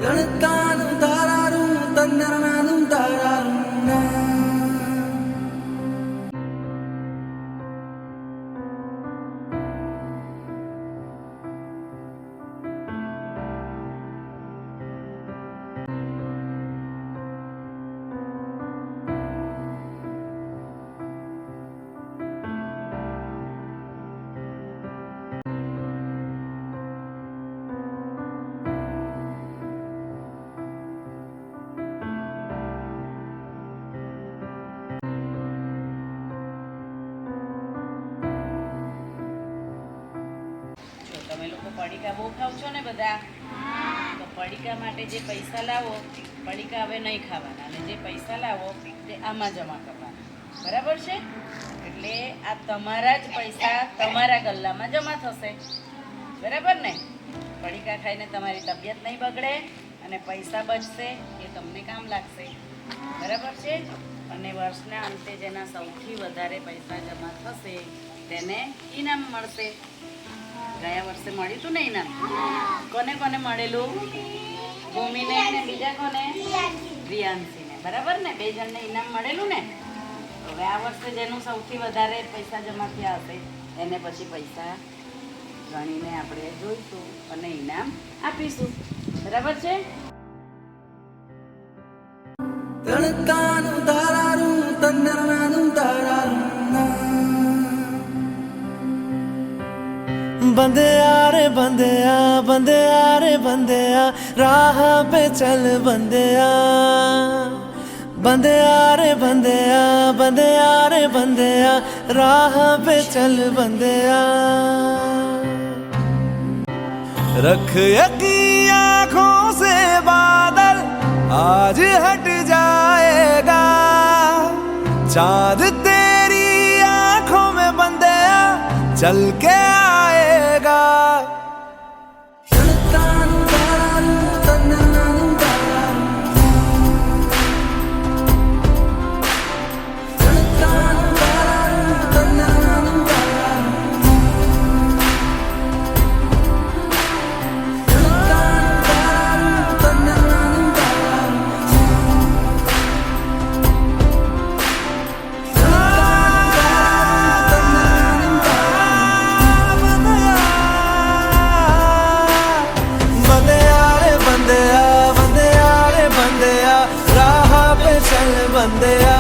തണുത്താനും താരാറും തന്നറനാനും താരാറും તમે લોકો પડીકા બહુ ખાવ છો ને બધા, તો પડીકા માટે જે પૈસા લાવો, પડીકા હવે નહીં ખાવાના, અને જે પૈસા લાવો તે આમાં જમા કરવાના, બરાબર છે? એટલે આ તમારા જ પૈસા તમારા ગલ્લામાં જમા થશે, બરાબર ને? પડીકા ખાઈને તમારી તબિયત નહીં બગડે અને પૈસા બચશે, એ તમને કામ લાગશે, બરાબર છે? અને વર્ષના અંતે જેના સૌથી વધારે પૈસા જમા થશે તેને ઇનામ મળશે. ગયા વર્ષે મળ્યું હતું ને ઇનામ? કોને કોને મળેલું? ભૂમિને ને બીજા કોને? રિયાંશીને, બરાબર ને? 2 જણને ઇનામ મળેલું ને? હવે આ વર્ષે જેનું સૌથી વધારે પૈસા જમા થયા હશે એને પછી પૈસા ગણીને આપણે જોઈશું અને ઇનામ આપીશું, બરાબર છે? തണുത്താനും താരാറും തന്നറനാനും താരാറും बंदेया रे बंदेया बंदेया रे बंदेया राह पे चल बंदेया बंदेया रे बंदेया बंदेया रे बंदेया राह पे चल बंदेया रख यकीन आँखों से बादल आज हट जाएगा चांद तेरी आँखों में बंदेया चल के आएगा തണുത്താനും താരാറും തന്നറനാനും താരാറും തണുത്താനും താരാറും തന്നറനാനും താരാറും തണുത്താനും താരാറും തന്നറനാനും താരാറും बंदेया राह पे चल बंदेया